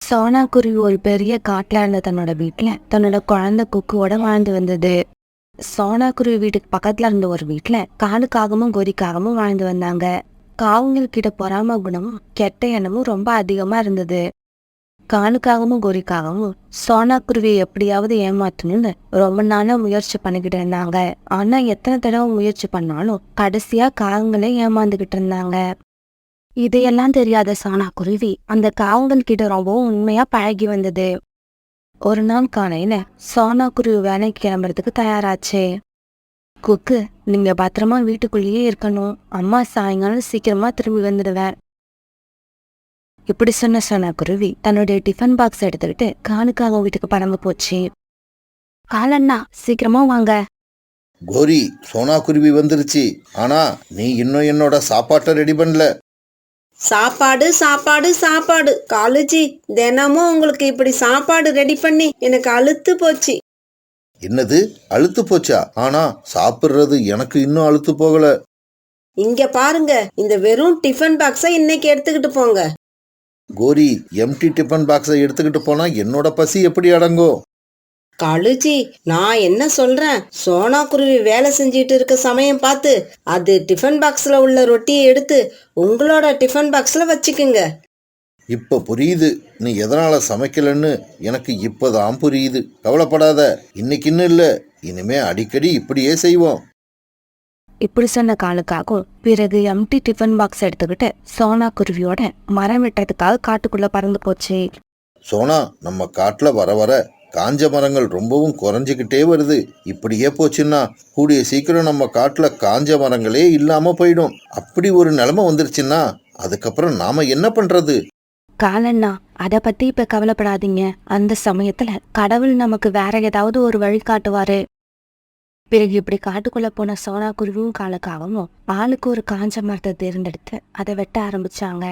சோனா குருவி ஒரு பெரிய காட்டுல இருந்த தன்னோட வீட்டுல தன்னோட குழந்தை குக்குவோட வாழ்ந்து வந்தது. சோனா குருவி வீட்டுக்கு பக்கத்துல இருந்த ஒரு வீட்டுல காலுக்காகவும் கோரிக்காகவும் வாழ்ந்து வந்தாங்க. காவுங்கள் கிட்ட பொறாம குணமும் கெட்ட எண்ணமும் ரொம்ப அதிகமா இருந்தது. காலுக்காகவும் கோரிக்காகவும் சோனா குருவியை எப்படியாவது ஏமாத்தணும்னு ரொம்ப நாளா முயற்சி பண்ணிக்கிட்டு இருந்தாங்க. ஆனா எத்தனை தடவை முயற்சி பண்ணாலும் கடைசியா காகங்களே ஏமாந்துகிட்டு இருந்தாங்க. இதையெல்லாம் தெரியாத சோனா குருவி அந்த காவங்கள் கிட்ட ரொம்பவும் உண்மையா பழகி வந்தது. ஒரு நாள் காலையில சோனா குருவி வேலைக்கு கிளம்புறதுக்கு தயாராச்சு. குக்கு, நீங்க பத்திரமா வீட்டுக்குள்ளேயே இருக்கணும், அம்மா சாயங்காலம் சீக்கிரமா திரும்பி வந்துடுவேன். இப்படி சொன்ன சோனா குருவி தன்னுடைய டிஃபன் பாக்ஸ் எடுத்துக்கிட்டு காலுக்காக வீட்டுக்கு பறந்து போச்சு. காலண்ணா, சீக்கிரமா வாங்க. கோரி, சோனா குருவி வந்துருச்சு. ஆனா நீ இன்னும் என்னோட சாப்பாட்டை ரெடி பண்ணல. சாப்பாடு சாப்பாடு சாப்பாடு காலுஜி, தினமும் உங்களுக்கு இப்படி சாப்பாடு ரெடி பண்ணி எனக்கு அலுத்து போச்சு. என்னது, அழுத்து போச்சா? ஆனா சாப்பிடுறது எனக்கு இன்னும் அழுத்து போகல. இங்க பாருங்க, இந்த வெறும் டிஃபன் பாக்ஸை இன்னைக்கு எடுத்துக்கிட்டு போங்க. கோரி, எம்டி டிஃபன் பாக்ஸை எடுத்துக்கிட்டு போனா என்னோட பசி எப்படி அடங்கும்? காலுஜி, நான் என்ன சொல்றேன், சோனா குருவி வேலை செஞ்சிட்டு இருக்க சமயம் பார்த்து அது டிஃபன் பாக்ஸ்ல உள்ள ரொட்டியை எடுத்து உங்களோட டிஃபன் பாக்ஸ்ல வச்சுக்குங்க. இப்ப புரியுது நீ எதனால சமைக்கலன்னு. எனக்கு இப்பதான் புரியுது. கவலைப்படாத, இன்னைக்கு இன்னும் இல்ல, இனிமே அடிக்கடி இப்படியே செய்வோம். இப்படி சொன்ன காலுக்காகவும் பிறகு எம்டி டிஃபன் பாக்ஸ் எடுத்துக்கிட்டு சோனா குருவியோட மரம் வெட்டுறதுக்காக காட்டுக்குள்ள பறந்து போச்சு. சோனா, நம்ம காட்டுல வர வர காஞ்ச மரங்கள் ரொம்பவும் குறைஞ்சிக்கிட்டே வருது. இப்படியே போச்சுன்னா கூடிய சீக்கிரம் நம்ம காட்டுல காஞ்ச மரங்களே இல்லாம போயிடும். அப்படி ஒரு நிலைமை வந்துருச்சுன்னா அதுக்கப்புறம் நாம என்ன பண்றது? காலண்ணா, அத பத்தி இப்ப கவலைப்படாதீங்க. அந்த சமயத்துல கடவுள் நமக்கு வேற ஏதாவது ஒரு வழி காட்டுவாரு. பிறகு இப்படி காட்டுக்குள்ள போன சோனா குருவியும் காலுக்காகவும் ஆளுக்கு ஒரு காஞ்ச மரத்தை தேர்ந்தெடுத்து அதை வெட்ட ஆரம்பிச்சாங்க.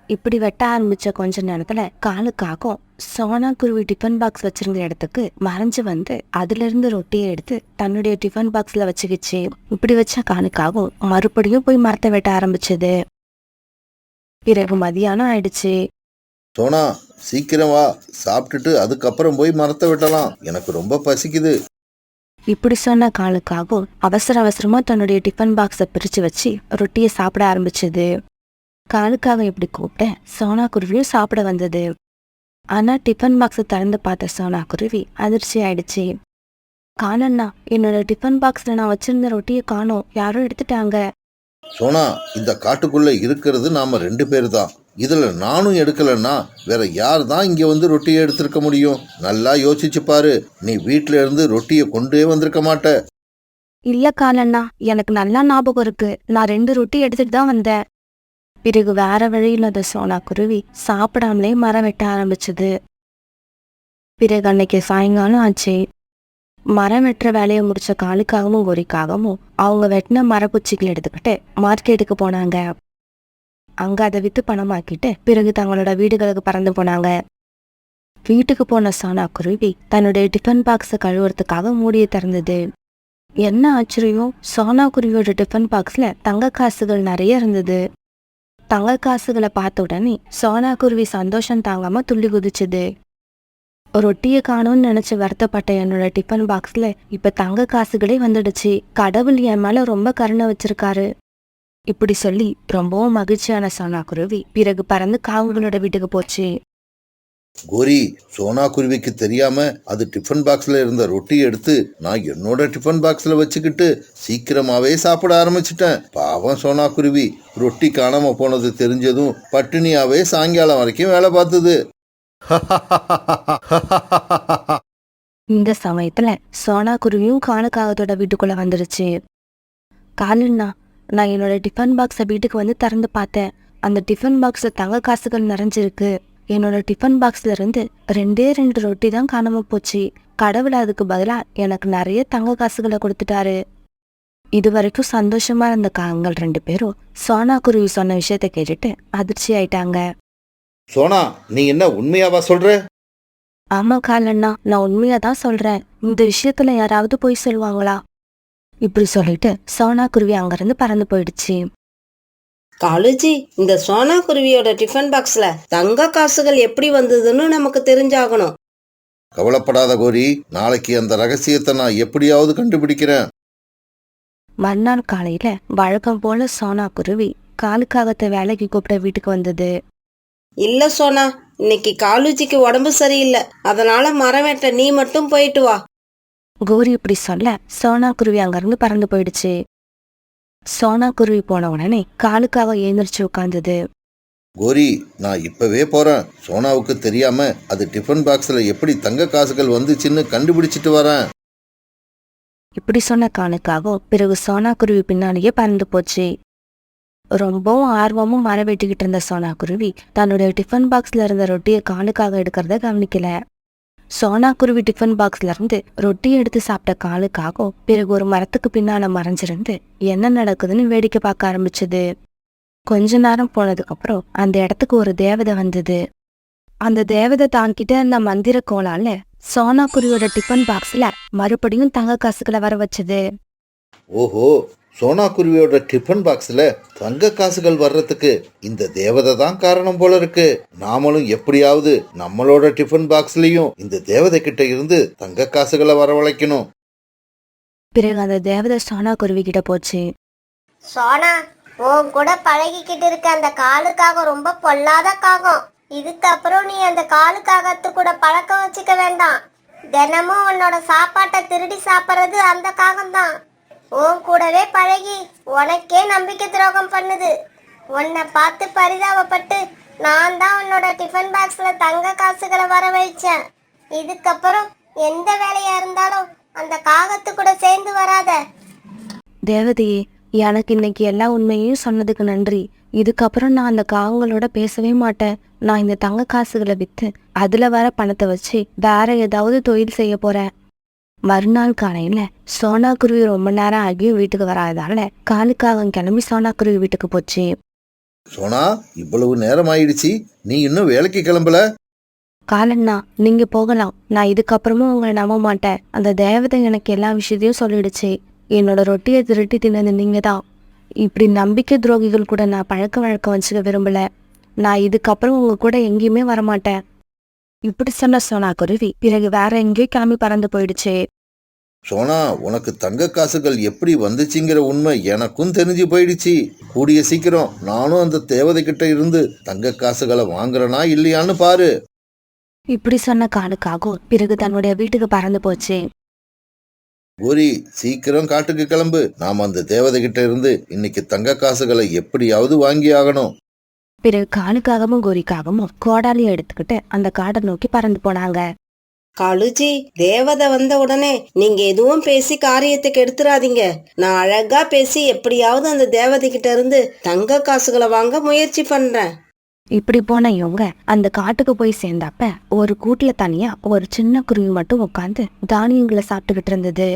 இப்படி வெட்ட ஆரம்பிச்ச கொஞ்ச நேரத்துல காலுக்காகவும் சோனா குருவி டிஃபன் பாக்ஸ் வச்சிருந்த இடத்துக்கு மறைஞ்சு வந்து அதுல இருந்து ரொட்டியை எடுத்து தன்னுடைய டிஃபன் பாக்ஸ்ல வச்சுக்கிச்சு. இப்படி வச்ச காலுக்காகவும் மறுபடியும் போய் மரத்தை வெட்ட ஆரம்பிச்சது. பிறகு மதியானம் ஆயிடுச்சு. சோனா, சீக்கிரம் வா, சாப்பிட்டுட்டு அதுக்கப்புறம் போய் மரத்தை வெட்டலாம், எனக்கு ரொம்ப பசிக்குது. இப்படி சொன்ன காலுக்காகவும் அவசர அவசரமா தன்னுடைய டிஃபன் பாக்ஸை பிரிச்சு வச்சு ரொட்டியை சாப்பிட ஆரம்பிச்சது. காலுக்காக இப்படி கூப்பிட்ட சோனா குருவியும் சாப்பிட வந்தது. ஆனா டிஃபன் பாக்ஸை திறந்து பார்த்த சோனா குருவி அதிர்ச்சி ஆயிடுச்சு. காலண்ணா, என்னோட டிஃபன் பாக்ஸ்ல நான் வச்சிருந்த ரொட்டியை காணோம், யாரும் எடுத்துட்டாங்க. சோனா, இந்த காட்டுக்குள்ள இருக்கிறது நாம 2 பேர் தான். இதுல நானும் எடுக்கலன்னா வேற யார் தான் இங்க வந்து ரொட்டியை எடுத்திருக்க முடியும்? நல்லா யோசிச்சு பாரு. நீ வீட்டுல இருந்து ரொட்டியை கொண்டே வந்திருக்க மாட்ட. இல்ல காலண்ணா, எனக்கு நல்லா ஞாபகம் இருக்கு, நான் 2 ரொட்டி எடுத்துட்டு தான் வந்தேன். பிறகு வேற வழியில் அந்த சோனா குருவி சாப்பிடாமலே மரம் வெட்ட ஆரம்பிச்சது. பிறகு அன்னைக்கு சாயங்காலம் ஆச்சு. மரம் வெட்டுற வேலையை முடிச்ச காலுக்காகவும் கோரிக்காகவும் அவங்க வெட்டின மரக்குச்சிகள் எடுத்துக்கிட்டு மார்க்கெட்டுக்கு போனாங்க. அங்க அதை வித்து பணமாக்கிட்டு பிறகு தங்களோட வீடுகளுக்கு பறந்து போனாங்க. வீட்டுக்கு போன சோனா குருவி தன்னுடைய டிஃபன் பாக்ஸை கழுவுறதுக்காக மூடியை திறந்தது. என்ன ஆச்சரியம், சோனா குருவியோட டிஃபன் பாக்ஸ்ல தங்க காசுகள் நிறைய இருந்தது. தங்க காசுகளை பார்த்த உடனே சோனா குருவி சந்தோஷம் தாங்காம துள்ளி குதிச்சுது. ரொட்டியை காணும்னு நினைச்சு வருத்தப்பட்ட என்னோட டிஃபன் பாக்ஸ்ல இப்ப தங்க காசுகளே வந்துடுச்சு, கடவுள் என் மேல ரொம்ப கருணை வச்சிருக்காரு. இப்படி சொல்லி ரொம்பவும் மகிழ்ச்சியான சோனா குருவி பிறகு பறந்து காவங்களோட வீட்டுக்கு போச்சு. கோரி, சோனா குருவிக்கு தெரியாம அது டிஃபன் பாக்ஸ்ல இருந்த ரொட்டி எடுத்து நான் என்னோட டிஃபன் பாக்ஸ்ல வச்சுக்கிட்டு சீக்கிரமாவே சாப்பிட ஆரம்பிச்சிட்டேன். பாவம் சோனா குருவி ரொட்டி காணாம போனது தெரிஞ்சதும் பட்டினியாவே சாயங்காலம் வரைக்கும் வேலை பார்த்தது. இந்த சமயத்துல சோனா குருவியும் காலுக்காகத்தோட வீட்டுக்குள்ள வந்துருச்சு. காலுண்ணா, நான் என்னோட டிஃபன் பாக்ஸை வீட்டுக்கு வந்து திறந்து பார்த்தேன். அந்த டிஃபன் பாக்ஸ்ல தங்க காசுகள் நிறைஞ்சிருக்கு. என்னோட டிஃபன் பாக்ஸ்ல இருந்து 2 ரொட்டி தான் காணாம போச்சு. கடவுள் அதுக்கு பதிலா எனக்கு நிறைய தங்க காசுகளை கொடுத்துட்டாரு. இது வரைக்கும் சந்தோஷமா இருந்த காகங்கள் 2 பேரும் சோனா குருவி சொன்ன விஷயத்த கேட்டுட்டு அதிர்ச்சி ஆயிட்டாங்க. சோனா, நீ என்ன உண்மையாவா சொல்ற? ஆமா காலண்ணா, நான் உண்மையா தான் சொல்றேன். இந்த விஷயத்துல யாராவது போய் சொல்லுவாங்களா? இப்படி சொல்லிட்டு சோனா குருவி அங்கிருந்து பறந்து போயிடுச்சு. காலுஜி, இந்த சோனா குருவியோட டிஃபன் பாக்ஸ்ல தங்க காசுகள் எப்படி வந்ததுன்னு நமக்கு தெரிஞ்சாகணும். கவலைப்படாத கோரி, நாளைக்கு அந்த ரகசியத்தை நான் எப்படியாவது கண்டுபிடிக்கிறேன். மறுநாள் காலையில வழக்கம் போல சோனா குருவி காலுக்காகத்தை வேலைக்கு கூப்பிட வீட்டுக்கு வந்தது. இல்ல சோனா, இன்னைக்கு காலுஜிக்கு உடம்பு சரியில்லை, அதனால மரம் வெட்ட நீ மட்டும் போயிட்டு வா. கோரி இப்படி சொல்ல சோனா குருவி அங்கிருந்து பறந்து போயிடுச்சு. சோனா குருவி போன உடனே காலுக்காக எழுந்திரிச்சு உட்கார்ந்தது. கோரி, நான் இப்பவே போறேன். சோனாவுக்கு தெரியாம அது டிஃபன் பாக்ஸ்ல எப்படி தங்க காசுகள் வந்துச்சுன்னு கண்டுபிடிச்சிட்டு வரேன். இப்படி சொன்ன காலுக்காக பிறகு சோனா குருவி பின்னாலேயே பறந்து போச்சு. ரொம்பவும் ஆர்வமும் மரம் வெட்டிக்கிட்டு இருந்த சோனா குருவி தன்னுடைய டிஃபன் பாக்ஸ்ல இருந்த ரொட்டியை காலுக்காக எடுக்கிறத கவனிக்கல. சோனா குருவி டிஃபன் பாக்ஸ்ல இருந்து ரொட்டியை எடுத்து சாப்பிட்ட காலுக்காக பிறகு ஒரு மரத்துக்கு பின்னால மறைஞ்சிருந்து என்ன நடக்குதுன்னு வேடிக்கை பார்க்க ஆரம்பிச்சது. கொஞ்ச நேரம் போனதுக்கு அப்புறம் அந்த இடத்துக்கு ஒரு தேவதை வந்தது. அந்த தேவதை தான்கிட்ட இருந்த மந்திர கோலால சோனா குருவியோட டிஃபன் பாக்ஸ்ல மறுபடியும் தங்க காசுகளை வர வச்சது. ஓஹோ, சோனா குருவியோட டிஃபன் பாக்ஸ்ல தங்க காசுகள் வர்றதுக்கு இந்த தேவதை தான் காரணம் போல இருக்கு. நாமளும் எப்படியாவது நம்மளோட டிஃபன் பாக்ஸ்லயும் இந்த தேவதை கிட்ட இருந்து தங்க காசுகளை வரவழைக்கணும். பிறகு அந்த தேவதை சோனா குருவி கிட்ட போச்சு. சோனா, உன் கூட பழகிக்கிட்டு இருக்க அந்த காலுக்காக ரொம்ப பொல்லாத காகம். இதுக்கப்புறம் நீ அந்த காலுக்காகத்து கூட பழக்கம் வச்சுக்க வேண்டாம். தினமும் உன்னோட சாப்பாட்டை திருடி சாப்பிட்றது அந்த காகம்தான். உன் கூடவே பழகி உனக்கே நம்பிக்கை துரோகம் பண்ணுது. உன்னை பார்த்து பரிதாபப்பட்டு நான் தான் உன்னோட டிஃபன் பாக்ஸ்ல தங்க காசுகளை வரவழைச்சேன். இதுக்கப்புறம் எந்த வேலையா இருந்தாலும் அந்த காகத்து கூட சேர்ந்து வராத. தேவதையே, எனக்கு இன்னைக்கு எல்லா உண்மையையும் சொன்னதுக்கு நன்றி. இதுக்கப்புறம் நான் அந்த காகங்களோட பேசவே மாட்டேன். நான் இந்த தங்க காசுகளை வித்து அதுல வர பணத்தை வச்சு வேற ஏதாவது தொழில் செய்ய போறேன். மறுநாள் காலையில சோனா குருவி ரொம்ப நேரம் ஆகியும் வீட்டுக்கு வராததால காலுக்காக கிளம்பி சோனா குருவி வீட்டுக்கு போச்சு. சோனா, இவ்வளவு நேரம் ஆயிடுச்சு, நீ இன்னும் வேலைக்கு கிளம்பல? காலண்ணா, நீங்க போகலாம். நான் இதுக்கப்புறமும் உங்களை நம்ப மாட்டேன். அந்த தேவதை எனக்கு எல்லா விஷயத்தையும் சொல்லிடுச்சு. என்னோட ரொட்டியை திருட்டி தின்னது நீங்க தான். இப்படி நம்பிக்கை துரோகிகள் கூட நான் பழக்க வழக்கம் வச்சுக்க விரும்பல. நான் இதுக்கப்புறம் உங்க கூட எங்கேயுமே வரமாட்டேன். இப்படி சொன்ன சோனா குருவி பிறகு வேற எங்கேயோ கிளம்பி பறந்து போயிடுச்சு. சோனா, உனக்கு தங்க காசுகள் எப்படி வந்துச்சுங்கிற உண்மை எனக்கும் தெரிஞ்சு போயிடுச்சு. கூடிய சீக்கிரம் நானும் அந்த தேவதை கிட்ட இருந்து தங்க காசுகளை வாங்குறனா இல்லையான்னு பாரு. இப்படி சொன்ன காலுக்காக பிறகு தன்னுடைய வீட்டுக்கு பறந்து போச்சு. கோரி, சீக்கிரம் காட்டுக்கு கிளம்பு. நாம அந்த தேவதை கிட்ட இருந்து இன்னைக்கு தங்க காசுகளை எப்படியாவது வாங்கி ஆகணும். பிறகு காலுக்காகவும் கோரிக்காகவும் கோடாலியை எடுத்துக்கிட்டு அந்த காடை நோக்கி பறந்து போனாங்க. காலுஜி, தேவதை வந்த உடனே நீங்க எதுவும் பேசி காரியத்துக்கு எடுத்துறாதீங்க. நான் அழகா பேசி எப்படியாவது அந்த தேவதை கிட்ட இருந்து தங்க காசுகளை வாங்க முயற்சி பண்றேன். இப்படி போன இவங்க அந்த காட்டுக்கு போய் சேர்ந்தப்ப ஒரு கூட்டுல தனியா ஒரு சின்ன குருவி மட்டும் உட்காந்து தானியங்களை சாப்பிட்டுக்கிட்டு இருந்தது.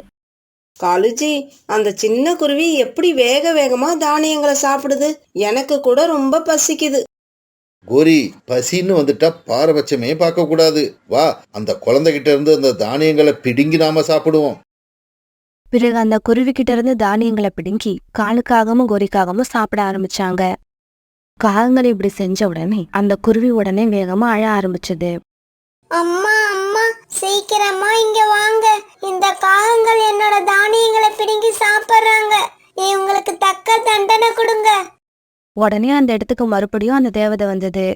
காலுஜி, அந்த சின்ன குருவி எப்படி வேக வேகமா தானியங்களை சாப்பிடுது. எனக்கு கூட ரொம்ப பசிக்குது. கோரி, பசின்னு வந்துட்டா பாரபட்சமே பார்க்க கூடாது. வா, அந்த குழந்தைகிட்ட இருந்து அந்த தானியங்களை பிடுங்கி நாம சாப்பிடுவோம். பிறகு அந்த குருவி கிட்ட இருந்து தானியங்களை பிடுங்கி காலுக்காகவும் கோரிக்காகவும் சாப்பிட ஆரம்பிச்சாங்க. காகங்கள் இப்படி செஞ்ச உடனே அந்த குருவி உடனே வேகமா அழ ஆரம்பிச்சது. அம்மா அம்மா, சீக்கிரமா இங்க வாங்க. இந்த காகங்கள் என்னோட தானியங்களை பிடுங்கி சாப்பிடுறாங்க. இவங்களுக்கு தக்க தண்டனை கொடுங்க. உடனே அந்த இடத்துக்கு மறுபடியும் அந்த தேவதை வந்தது.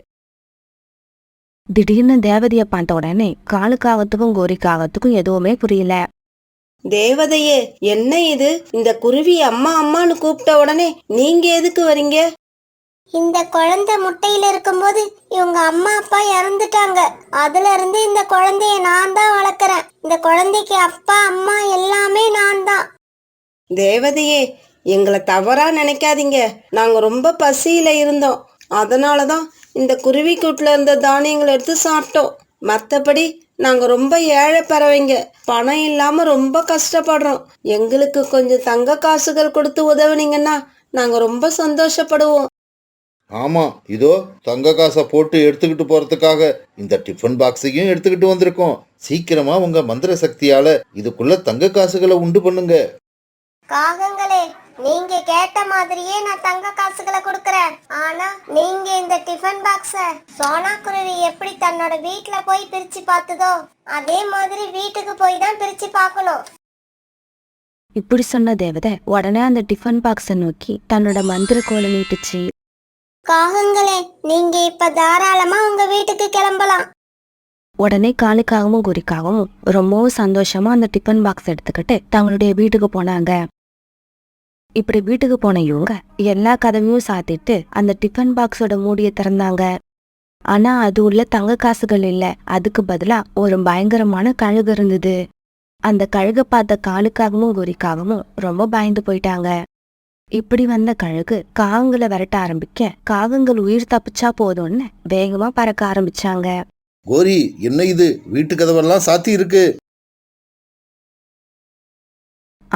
திடீர்னு தேவதைய பார்த்த உடனே காலுக்காகத்துக்கும் கோரிக்காகத்துக்கும் எதுவுமே புரியல. தேவதையே, என்ன இது? இந்த குருவி அம்மா அம்மான்னு கூப்பிட்ட உடனே நீங்க எதுக்கு வரீங்க? இந்த குழந்தை முட்டையில இருக்கும்போது இவங்க அம்மா அப்பா இறந்துட்டாங்க. அதுல இருந்து இந்த குழந்தைய நான் தான் வளர்க்கறேன். இந்த குழந்தைக்கு அப்பா அம்மா எல்லாமே நான் தான். தேவதையே, எங்களை தவறா நினைக்காதீங்க. நாங்க ரொம்ப பசியில இருந்தோம். அதனாலதான் இந்த குருவி கூட்டுல இருந்த தானியங்களை எடுத்து சாப்பிட்டோம். மத்தபடி நாங்க ரொம்ப ஏழை பறவைங்க. பணம் இல்லாம ரொம்ப கஷ்டப்படுறோம். எங்களுக்கு கொஞ்சம் தங்க காசுகள் கொடுத்து உதவுனீங்கன்னா நாங்க ரொம்ப சந்தோஷப்படுவோம். ஆமா, இதோ தங்க காசை போட்டு எடுத்துக்கிட்டு போறதுக்காக இந்த டிஃபன் பாக்ஸையும் எடுத்துக்கிட்டு வந்திருக்கோம். சீக்கிரமா உங்க மந்திர சக்தியால இதுக்குள்ள தங்க காசுகளை உண்டு பண்ணுங்க. காகங்களே, நீங்க கேட்ட மாதிரியே நான் தங்க காசுகளை கொடுக்கறேன். ஆனா நீங்க இந்த டிஃபன் பாக்ஸ சோனா குருவி எப்படி தன்னோட வீட்ல போய் பிரிச்சு பார்த்ததோ அதே மாதிரி வீட்டுக்கு போய் தான் பிரிச்சு பார்க்கணும். இப்படி சொன்ன தேவதை உடனே அந்த டிஃபன் பாக்ஸை நோக்கி தன்னோட மந்திர கோலை நீட்டுச்சு. காகங்களே, நீங்க இப்ப தாராளமா உங்க வீட்டுக்கு கிளம்பலாம். உடனே காலுக்காகவும் குறிக்காகவும் ரொம்பவும் சந்தோஷமா அந்த டிஃபன் பாக்ஸ் எடுத்துக்கிட்டு தங்களுடைய வீட்டுக்கு போனாங்க. இப்படி வீட்டுக்கு போன இவங்க எல்லா கதவையும் சாத்திட்டு அந்த டிஃபன் பாக்ஸோட மூடியை திறந்தாங்க. ஆனா அது உள்ள தங்க காசுகள் இல்ல, அதுக்கு பதிலா ஒரு பயங்கரமான கழுகு இருந்தது. அந்த கழுகை பார்த்த காலுக்காகவும் குறிக்காகவும் ரொம்ப பயந்து போயிட்டாங்க. இப்படி வந்த கழுகு காகங்களை விரட்ட ஆரம்பிக்க காகங்கள் உயிர் தப்பிச்சா போதும்னு வேகமா பறக்க ஆரம்பிச்சாங்க. கோரி, என்ன இது? வீட்டு கதவெல்லாம் சாத்தி இருக்கு.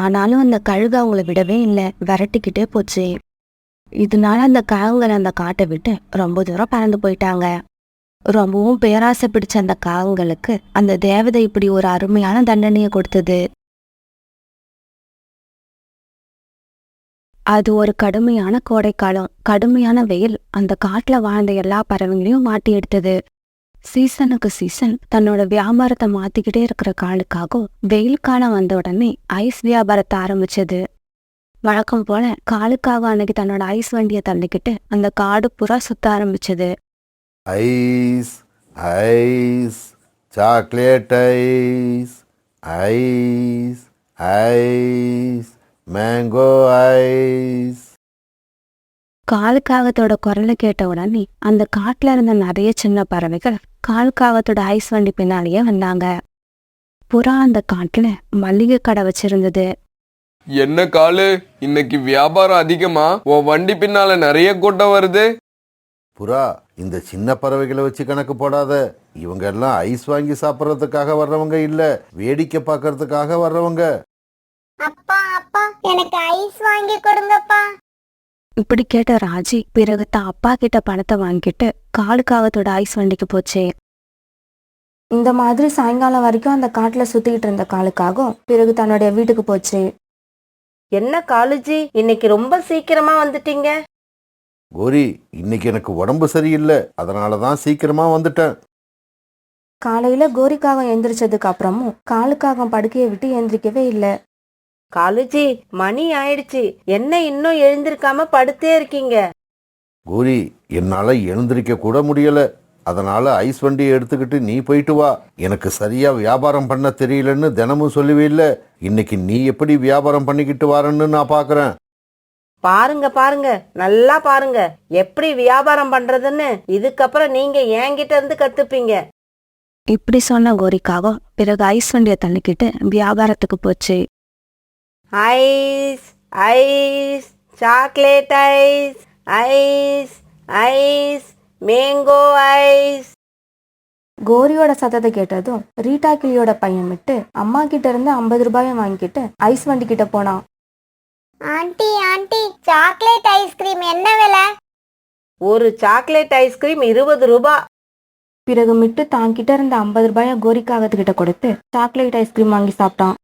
ஆனாலும் அந்த கழுகு அவங்கள விடவே இல்லை, விரட்டிக்கிட்டே போச்சு. இதனால அந்த காகங்கள் அந்த காட்டை விட்டு ரொம்ப தூரம் பறந்து போயிட்டாங்க. ரொம்பவும் பேராசை பிடிச்ச அந்த காகங்களுக்கு அந்த தேவதை இப்படி ஒரு அருமையான தண்டனையை கொடுத்தது. அது ஒரு கடுமையான கோடைக்காலம். கடுமையான வெயில் அந்த காட்டுல வாழ்ந்த எல்லா பறவைங்களையும் மாட்டி எடுத்தது. சீசனுக்கு சீசன் தன்னோட வியாபாரத்தை மாத்திக்கிட்டே இருக்கிற காலுக்காகவும் வெயில் காலம் வந்த உடனே ஐஸ் வியாபாரத்தை ஆரம்பிச்சது. வழக்கம் போல காலுக்காக அன்னைக்கு தன்னோட ஐஸ் வண்டியை தள்ளிக்கிட்டு அந்த காடு புறா சுத்த ஆரம்பிச்சது. Ice, ice, chocolate ice, ice, ice, mango ice. காலுக்காகத்தோட குரலை கேட்ட உடனே அந்த காட்டுல இருந்த நிறைய சின்ன பறவைகள் காலுக்காகத்தோட ஐஸ் வண்டி பின்னாலேயே வந்தாங்க. புறா அந்த காட்டுல மளிகை கடை வச்சிருந்தது. என்ன காலு, இன்னைக்கு வியாபாரம் அதிகமா? உன் வண்டி பின்னால நிறைய கூட்டம் வருது. புறா, இந்த சின்ன பறவைகளை வச்சு கணக்கு போடாத. இவங்க எல்லாம் ஐஸ் வாங்கி சாப்பிட்றதுக்காக வர்றவங்க இல்ல, வேடிக்கை பார்க்கறதுக்காக வர்றவங்க. அப்பா அப்பா, எனக்கு ஐஸ் வாங்கி கொடுங்கப்பா. இப்படி கேட்ட ராஜி பிறகு தான் அப்பா கிட்ட பணத்தை வாங்கிட்டு காலுக்காகத்தோட ஐஸ் வண்டிக்கு போச்சு. இந்த மாதிரி சாயங்காலம் வரைக்கும் அந்த காட்டுல சுத்திட்டு இருந்த காலுக்காகவும் பிறகு தன்னுடைய வீட்டுக்கு போச்சு. என்ன காலுஜி, இன்னைக்கு ரொம்ப சீக்கிரமா வந்துட்டீங்க. கோரி, இன்னைக்கு எனக்கு உடம்பு சரியில்லை, அதனாலதான் சீக்கிரமா வந்துட்டேன். காலையில கோரிக்காகம் எந்திரிச்சதுக்கு அப்புறமும் காலுக்காகம் படுக்கையை விட்டு எந்திரிக்கவே இல்லை. காலுஜி, மணி ஆயிடுச்சு, என்ன இன்னும் எழுந்திருக்காம படுத்தே இருக்கீங்க? கோரி, என்னால எழுந்திருக்க கூட முடியல, அதனால ஐஸ் வண்டியை எடுத்துக்கிட்டு நீ போயிட்டு வா. எனக்கு சரியா வியாபாரம் பண்ண தெரியலன்னு தினமும் சொல்லுவே இல்ல, இன்னைக்கு நீ எப்படி வியாபாரம் பண்ணிக்கிட்டு வரன்னு நான் பாக்குறேன். பாருங்க பாருங்க, நல்லா பாருங்க எப்படி வியாபாரம் பண்றதுன்னு. இதுக்கப்புறம் நீங்க என்கிட்ட இருந்து கத்துப்பீங்க. இப்படி சொன்ன கோரிக்காகம் பிறகு ஐஸ் வண்டியை தள்ளிக்கிட்டு வியாபாரத்துக்கு போச்சு. Ice, ice, chocolate ice, ice, ice, mango ice. கோரியோட சத்தத்தை கேட்டதும் ரீட்டா கிளியோட பையன் விட்டு அம்மா கிட்ட இருந்து 50 ரூபாயை வாங்கிட்டு ஐஸ் வண்டி கிட்ட போனான். ஆண்டி ஆண்டி, சாக்லேட் ஐஸ்கிரீம் என்ன விலை? ஒரு சாக்லேட் ஐஸ்கிரீம் 20 ரூபாய். பிறகு மிட்டு தாங்கிட்ட இருந்த 50 ரூபாயை கோரிக்காகத்துக்கிட்ட கொடுத்து சாக்லேட் ஐஸ்கிரீம் வாங்கி சாப்பிட்டான்.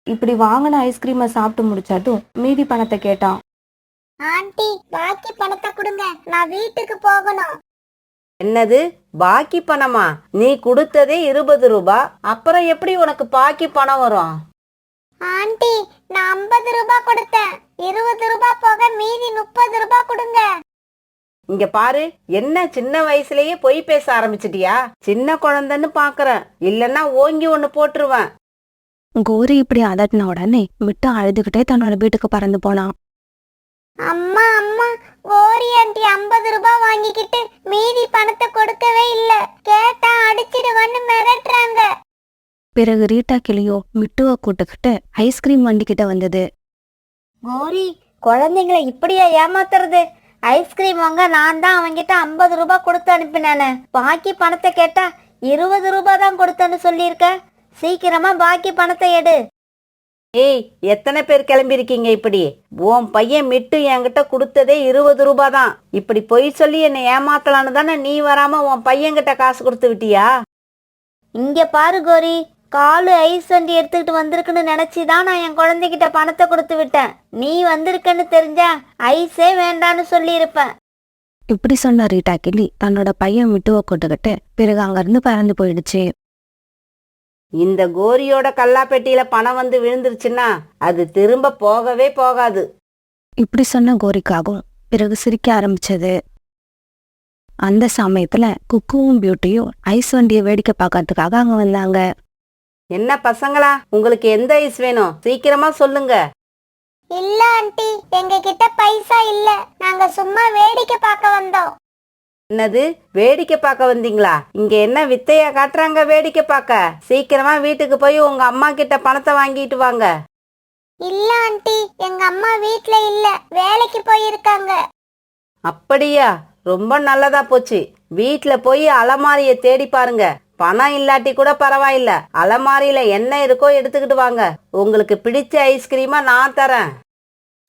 இப்படி வாங்கின ஐஸ்கிரீமை சாப்பிட்டு முடிச்சாட்டும் மீதி பணத்தை கேட்டான். ஆண்டி, பாக்கி பணத்தை கொடுங்க, நான் வீட்டுக்கு போகணும். என்னது, பாக்கி பணமா? நீ கொடுத்ததே 20 ரூபாய், அப்புறம் எப்படி உனக்கு பாக்கி பணம் வரும்? ஆண்டி, நான் 50 ரூபாய் கொடுத்தேன், 20 ரூபாய் போக மீதி 30 ரூபாய் கொடுங்க. இங்க பாரு, என்ன சின்ன வயசுலயே பொய் பேச ஆரம்பிச்சிட்டியா? சின்ன குழந்தைன்னு பாக்குறேன், இல்லன்னா ஓங்கி ஒண்ணு போட்டுருவேன். கோரி இப்படி அதட்டின உடனே மிட்டு அழுதுகிட்டே தன்னோட வீட்டுக்கு பறந்து போனான். அம்மா அம்மா, கோரி ஆண்டி 50 ரூபாய் வாங்கிக்கிட்டு மீதி பணத்தை கொடுக்கவே இல்ல, கேட்டா அடிச்சிடுவான்னு மிரட்டுறாங்க. பிறகு ரீட்டா கிளியோ மிட்டுவை கூட்டுக்கிட்டு ஐஸ்கிரீம் வண்டி கிட்ட வந்தது. கோரி, குழந்தைங்களை இப்படியா ஏமாத்துறது? ஐஸ்கிரீம் வாங்க நான் தான் அவங்கிட்ட 50 ரூபாய் கொடுத்து அனுப்பினேன்னு, பாக்கி பணத்தை கேட்டா 20 ரூபாய் தான் கொடுத்தேன்னு சொல்லியிருக்க. சீக்கிரமா பாக்கி பணத்தை எடு. ஏய், எத்தனை பேர் கிளம்பிருக்கீங்க இப்படி? உன் பையன் மிட்டு என்கிட்ட கொடுத்ததே 20 ரூபாய் தான். இப்படி பொய் சொல்லி என்னை ஏமாத்தலான்னு தானே நீ வராம உன் பையன்கிட்ட காசு கொடுத்து விட்டியா? இங்க பாரு கோரி, காலு ஐஸ் வண்டி எடுத்துக்கிட்டு வந்திருக்குன்னு நினைச்சுதான் நான் என் குழந்தைகிட்ட பணத்தை கொடுத்து விட்டேன். நீ வந்திருக்கன்னு தெரிஞ்சா ஐஸே வேண்டான்னு சொல்லியிருப்பேன். இப்படி சொன்ன ரீட்டா கிளி தன்னோட பையன் விட்டுவ கொட்டுக்கிட்டு பிறகு அங்கிருந்து பறந்து போயிடுச்சு. இந்த கோரியோட கல்லாப்பெட்டியில பணம் வந்து விழுந்துருச்சுன்னா அது திரும்ப போகவே போகாது. இப்படி சொன்ன கோரிக்காகவும் பிறகு சிரிக்க ஆரம்பிச்சது. அந்த சமயத்துல குக்குவும் பியூட்டியும் ஐஸ் வண்டியை வேடிக்கை பார்க்கறதுக்காக அங்க வந்தாங்க. என்ன பசங்களா, உங்களுக்கு எந்த ஐஸ் வேணும்? சீக்கிரமா சொல்லுங்க. இல்ல ஆண்டி, எங்க கிட்ட பைசா இல்ல. நாங்க சும்மா வேடிக்கை பார்க்க வந்தோம். என்னது, வேடிக்கை பார்க்க வந்தீங்களா? இங்க என்ன வித்தையா காட்டுறாங்க வேடிக்கை பார்க்க? சீக்கிரமா வீட்டுக்கு போய் உங்க அம்மா கிட்ட பணத்தை வாங்கிட்டு வாங்க. இல்ல ஆண்டி, எங்க அம்மா வீட்ல இல்ல, வேலைக்கு போயிருக்காங்க. அப்படியா? ரொம்ப நல்லதா போச்சு. வீட்ல போய் அலமாரிய தேடி பாருங்க. பணம் இல்லாட்டி கூட பரவாயில்ல, அலமாரியில என்ன இருக்கோ எடுத்துக்கிட்டு வாங்க. உங்களுக்கு பிடிச்ச ஐஸ்கிரீமா நான் தரேன்.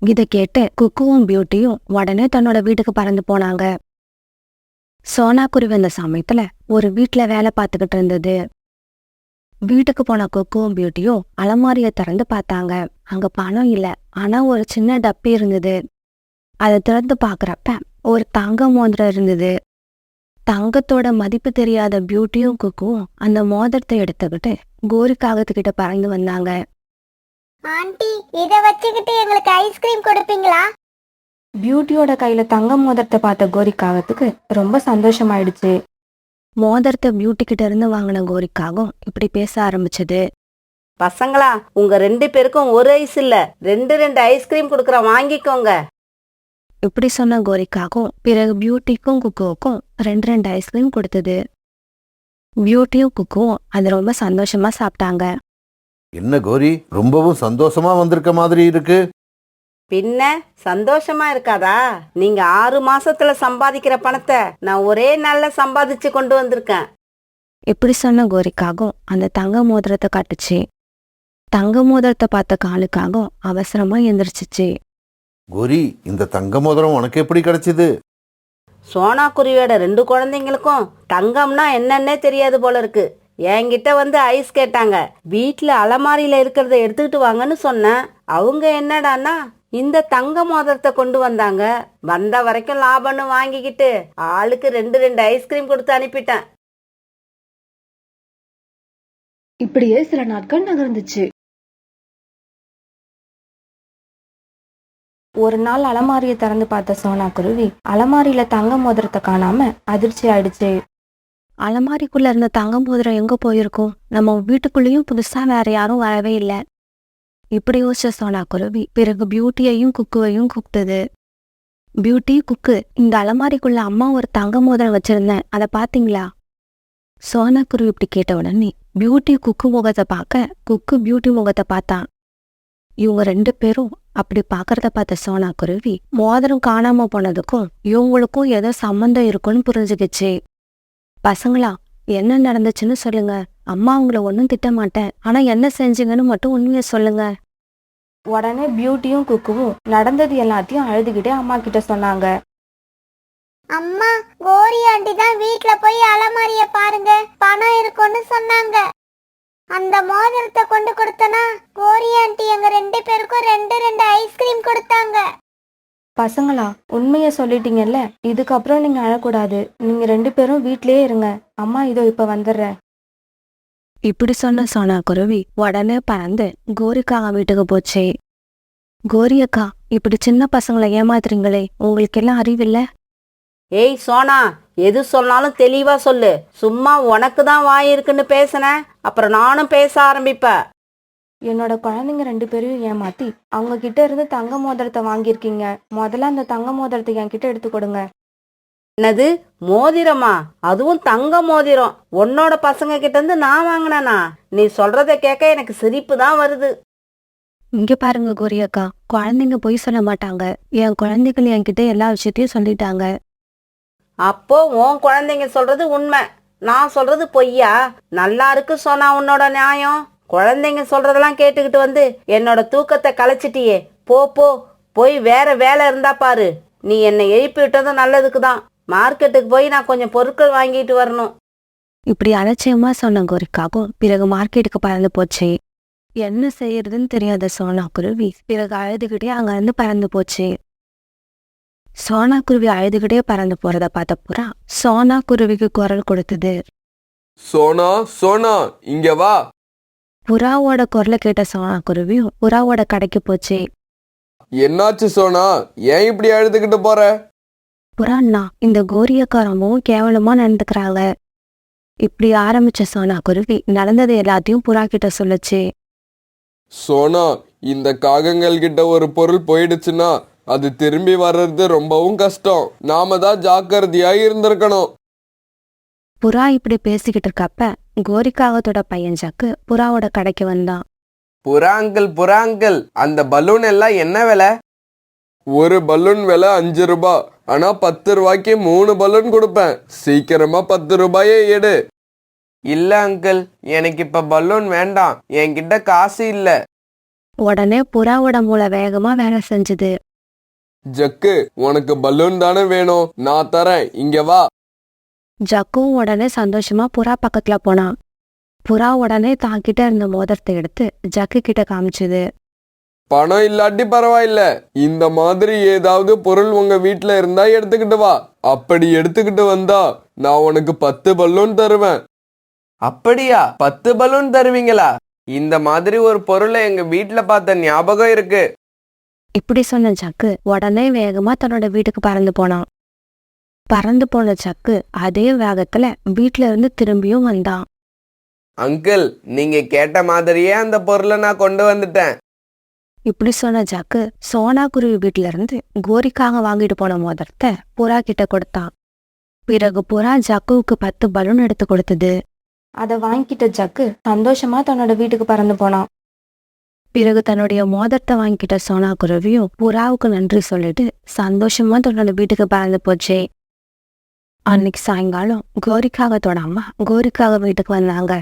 இதை கேட்டு குக்குவும் பியூட்டியும் உடனே தன்னோட வீட்டுக்கு பறந்து போனாங்க. சோனா குருவி அந்த சமயத்துல ஒரு வீட்டுல வேலை பார்த்துக்கிட்டு இருந்தது. வீட்டுக்கு போன குக்குவும் பியூட்டியும் அலமாரிய திறந்து பார்த்தாங்க. அங்க பணம் இல்ல, ஆனா ஒரு சின்ன டப்பி இருந்தது. அதை திறந்து பாக்குறப்ப ஒரு தங்க மோதிரம் இருந்தது. தங்கத்தோட மதிப்பு தெரியாத பியூட்டியும் குக்குவும் அந்த மோதிரத்தை எடுத்துக்கிட்டு கோரி காகத்துக்கிட்ட பறந்து வந்தாங்க. ஆண்டி, இத வச்சுக்கிட்டு எங்களுக்கு ஐஸ்கிரீம் கொடுப்பீங்களா? பியூட்டியோட கையில தங்க மோதிரத்தை பார்த்த கோரிக்காகத்துக்கு ரொம்ப சந்தோஷமாயிடுச்சு. மோதிரத்தை பியூட்டி கிட்ட இருந்து வாங்கின கோரிக்காகவும் இப்படி பேச ஆரம்பிச்சது. பசங்களா, உங்க 2 பேருக்கும் ஒரு ஐஸ் இல்ல, 2 ஐஸ்கிரீம் கொடுக்கற, வாங்கிக்கோங்க. இப்படி சொன்ன கோரிக்காகவும் பிறகு பியூட்டிக்கும் குக்குவுக்கும் 2 ஐஸ்கிரீம் கொடுத்தது. பியூட்டியும் குக்குவும் அது ரொம்ப சந்தோஷமா சாப்பிட்டாங்க. என்ன கோரி, ரொம்பவும் சந்தோஷமா வந்திருக்க மாதிரி இருக்கு. பின்ன சந்தோஷமா இருக்காதா? நீங்க 6 மாசத்துல சம்பாதிக்கிற பணத்தை நான் ஒரே நாள்ல சம்பாதிச்சு கொண்டு வந்திருக்கேன். இப்படி சொன்ன கோரிக்காகவும் அந்த தங்க மோதிரத்தை காட்டுச்சு. தங்க மோதிரத்தை பார்த்த காலுக்காகவும் அவசரமா எந்திரிச்சிச்சு. கோரி, இந்த தங்க மோதிரம் உனக்கு எப்படி கிடைச்சது? சோனா குருவியோட 2 குழந்தைங்களுக்கும் தங்கம்னா என்னன்னே தெரியாது போல இருக்கு. என்கிட்ட வந்து ஐஸ் கேட்டாங்க. வீட்டுல அலமாரியில இருக்கிறத எடுத்துக்கிட்டு வாங்கன்னு சொன்னேன். அவங்க என்னடான்னா இந்த தங்க மோதிரத்தை கொண்டு வந்தாங்க. வந்த வரைக்கும் லாபம்னு வாங்கிக்கிட்டு ஆளுக்கு 2 ஐஸ்கிரீம் கொடுத்து அனுப்பிட்டேன். இப்படியே சில நாட்கள் நகர்ந்துச்சு. ஒரு நாள் அலமாரியை திறந்து பார்த்த சோனா குருவி அலமாரியில தங்க மோதிரத்தை காணாம அதிர்ச்சி ஆயிடுச்சு. அலமாரிக்குள்ள இருந்த தங்க மோதிரம் எங்க போயிருக்கும்? நம்ம வீட்டுக்குள்ளேயும் புதுசா வேற யாரும் வரவே இல்லை. இப்படி யோசிச்ச சோனா குருவி பிறகு பியூட்டியையும் குக்குவையும் கூப்பிட்டது. பியூட்டி, குக்கு, இந்த அலமாரிக்குள்ள அம்மா ஒரு தங்க மோதிரம் வச்சிருந்தேன், அதை பாத்தீங்களா? சோனா குருவி இப்படி கேட்ட உடனே பியூட்டி குக்கு முகத்தை பார்க்க குக்கு பியூட்டி முகத்தை பார்த்தான். இவங்க 2 பேரும் அப்படி பாக்குறத பார்த்த சோனா குருவி மோதிரம் காணாம போனதுக்கும் இவங்களுக்கும் ஏதோ சம்பந்தம் இருக்குன்னு புரிஞ்சுக்கிச்சு. பசங்களா, என்ன நடந்துச்சுன்னு சொல்லுங்க. அம்மா உங்களை ஒன்னும் திட்ட மாட்டேன், ஆனா என்ன செஞ்சீங்கன்னு மட்டும் உண்மையை சொல்லுங்க. உடனே பியூட்டியும் குக்குவும் நடந்தது எல்லாத்தையும் அழுதுகிட்டே அம்மா கிட்ட சொன்னாங்க. அம்மா, கோரி ஆண்டி தான் வீட்ல போய் அலமாரிய பாருங்க, பணம் இருக்குன்னு சொன்னாங்க. அந்த மோதிரத்தை கொண்டு கொடுத்தனா கோரி ஆண்டி எங்க 2 பேருக்கும் 2 ஐஸ்கிரீம் கொடுத்தாங்க. பசங்களா, உண்மைய சொல்லிட்டீங்கல்ல, இதுக்கப்புறம் நீங்க அழக்கூடாது. நீங்க 2 பேரும் வீட்லயே இருங்க. அம்மா இதோ இப்ப வந்துடுறேன். இப்படி சொன்ன சோனா குருவி உடனே பறந்து கோரிக்காக வீட்டுக்கு போச்சு. கோரி அக்கா, இப்படி சின்ன பசங்களை ஏமாத்துறீங்களே, உங்களுக்கு எல்லாம் அறிவில்ல? ஏய் சோனா, எது சொன்னாலும் தெளிவா சொல்லு. சும்மா உனக்கு தான் வாய் இருக்குன்னு பேசுனேன், அப்புறம் நானும் பேச ஆரம்பிப்பேன். என்னோட குழந்தைங்க 2 பேரையும் ஏமாத்தி அவங்க கிட்ட இருந்து தங்க மோதிரத்தை வாங்கியிருக்கீங்க. முதல்ல அந்த தங்க மோதிரத்தை என்கிட்ட எடுத்து கொடுங்க. என்னது, மோதிரமா? அதுவும் தங்க மோதிரம் உன்னோட பசங்க கிட்ட இருந்து நான் வாங்கினேனா? நீ சொல்றத கேட்க எனக்கு சிரிப்பு தான் வருது. இங்க பாருங்க கோரி அக்கா, குழந்தைங்க பொய் சொல்ல மாட்டாங்க. என் குழந்தைகள் என்கிட்ட எல்லா விஷயத்தையும் சொல்லிட்டாங்க. அப்போ உன் குழந்தைங்க சொல்றது உண்மை, நான் சொல்றது பொய்யா? நல்லா இருக்கு சோனா உன்னோட நியாயம். குழந்தைங்க சொல்றதெல்லாம் கேட்டுக்கிட்டு வந்து என்னோட தூக்கத்தை கலைச்சிட்டியே. போ போ, போய் வேற வேலை இருந்தா பாரு. நீ என்னை எழுப்பி விட்டதும் நல்லதுக்கு தான். மார்க்கெட்டுக்கு போய் நான் கொஞ்சம் பொருட்கள் வாங்கிட்டு வரணும். இப்படி அலட்சியமா சொன்ன கோரிக்காகவும் பிறகு மார்க்கெட்டுக்கு பறந்து போச்சு. என்ன செய்யறதுன்னு தெரியாத சோனா குருவி பிறகு அழுதுகிட்டே அங்கிருந்து பறந்து போச்சு. சோனா குருவி அழுதுகிட்டே பறந்து போறத பார்த்த புறா சோனா குருவிக்கு குரல் கொடுத்தது. சோனா சோனா இங்க வா. புறாவோட குரலை கேட்ட சோனா குருவியும் புறாவோட கடைக்கு போச்சு. என்னாச்சு சோனா, ஏன் இப்படி அழுதுகிட்டு போற? புறாண்ணா, இந்த கோரியக்காரமும் கேவலமா நடந்துக்கிறாங்க. இப்படி ஆரம்பிச்ச சோனா குருவி நடந்தது எல்லாத்தையும் புறா கிட்ட சொல்லுச்சு. சோனா, இந்த காகங்கள் கிட்ட ஒரு பொருள் போயிடுச்சுன்னா அது திரும்பி வர்றது ரொம்பவும் கஷ்டம். நாம தான் ஜாக்கிரதையா இருந்திருக்கணும். புறா இப்படி பேசிக்கிட்டு இருக்கப்ப கோரிக்காகத்தோட பையன் ஜக்கு புறாவோட கடைக்கு வந்தான். புறா அங்கிள், அந்த பலூன் எல்லாம் என்ன விலை? ஒரு பலூன் விலை 5 ரூபாய். ஆனா 10 ரூபாய்க்கு 3 பலூன் கொடுப்பேன். சீக்கிரமா 10 ரூபாயே எடு. இல்ல அங்கிள், எனக்கு இப்ப பலூன் வேண்டாம், என்கிட்ட காசு இல்ல. உடனே புறாவோட மூளை வேகமா வேலை செஞ்சுது. ஜக்கு, உனக்கு பலூன் தானே வேணும், நான் தரேன், இங்க வா. ஜக்கும் உடனே சந்தோஷமா புறா பக்கத்துல போனான். புறா உடனே தாங்கிட்ட இருந்த மோதிரத்தை எடுத்து ஜக்கு கிட்ட காமிச்சுது. பணம் இல்லாட்டி பரவாயில்ல, இந்த மாதிரி ஏதாவது பொருள் உங்க வீட்டுல இருந்தா எடுத்துக்கிட்டு வா. அப்படி எடுத்துக்கிட்டு வந்தா நான் உனக்கு 10 பலூன் தருவேன். அப்படியா? 10 பலூன் தருவீங்களா? இந்த மாதிரி ஒரு பொருளை எங்க வீட்டுல பார்த்த ஞாபகம் இருக்கு. இப்படி சொன்ன ஜக்கு உடனே வேகமா தன்னோட வீட்டுக்கு பறந்து போனான். பறந்து போன ஜக்கு அதே வேகத்துல வீட்டுல இருந்து திரும்பியும் வந்தான். அங்கிள், நீங்க கேட்ட மாதிரியே அந்த பொருளை நான் கொண்டு வந்துட்டேன். இப்படி சொன்ன ஜக்கு சோனா குருவி வீட்டுல இருந்து கோரிக்காக வாங்கிட்டு போன மோதிரத்தை புறா கிட்ட கொடுத்தான். பிறகு புறா ஜக்குவுக்கு 10 பலூன் எடுத்து கொடுத்தது. அதை வாங்கிட்ட ஜக்கு சந்தோஷமா தன்னோட வீட்டுக்கு பறந்து போனான். பிறகு தன்னுடைய மோதிரத்தை வாங்கிட்ட சோனா குருவியும் புறாவுக்கு நன்றி சொல்லிட்டு சந்தோஷமா தன்னோட வீட்டுக்கு பறந்து போச்சு. அன்னைக்கு சாயங்காலம் கோரிக்காகத்தோட அம்மா கோரிக்காக வீட்டுக்கு வந்தாங்க.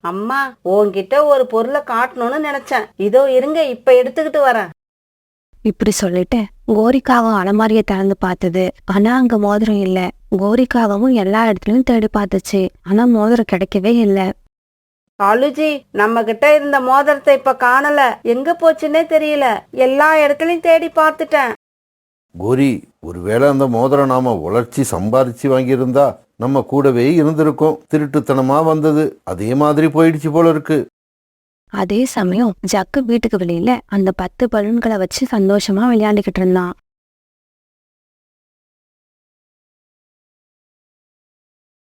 அம்மா, உன்கிட்ட ஒரு பொருளை காட்டணும்னு நினைச்சேன். இதோ இருங்க, இப்ப எடுத்துக்கிட்டு வரேன். இப்படி சொல்லிட்டு கோரிக்காகம் அலமாரியை திறந்து பார்த்தது. ஆனா அங்க மோதிரம் இல்ல. கோரிக்காகவும் எல்லா இடத்துலயும் தேடி பார்த்துச்சு. ஆனா மோதிரம் கிடைக்கவே இல்ல. காலுஜி, நம்ம கிட்ட இருந்த மோதிரத்தை இப்ப காணல. எங்க போச்சுன்னே தெரியல. எல்லா இடத்துலயும் தேடி பார்த்துட்டேன். கோரி, ஒருவேளை அந்த மோதிரம் நாம உழைச்சி சம்பாரிச்சு வாங்கியிருந்தா நம்ம கூடவே இருந்திருக்கோம். திருட்டுத்தனமா வந்தது, அதே மாதிரி போயிடுச்சு போல இருக்கு. அதே சமயம் ஜக்கு வீட்டுக்கு வெளியில அந்த 10 பலூன்களை வச்சு சந்தோஷமா விளையாண்டுகிட்டு இருந்தான்.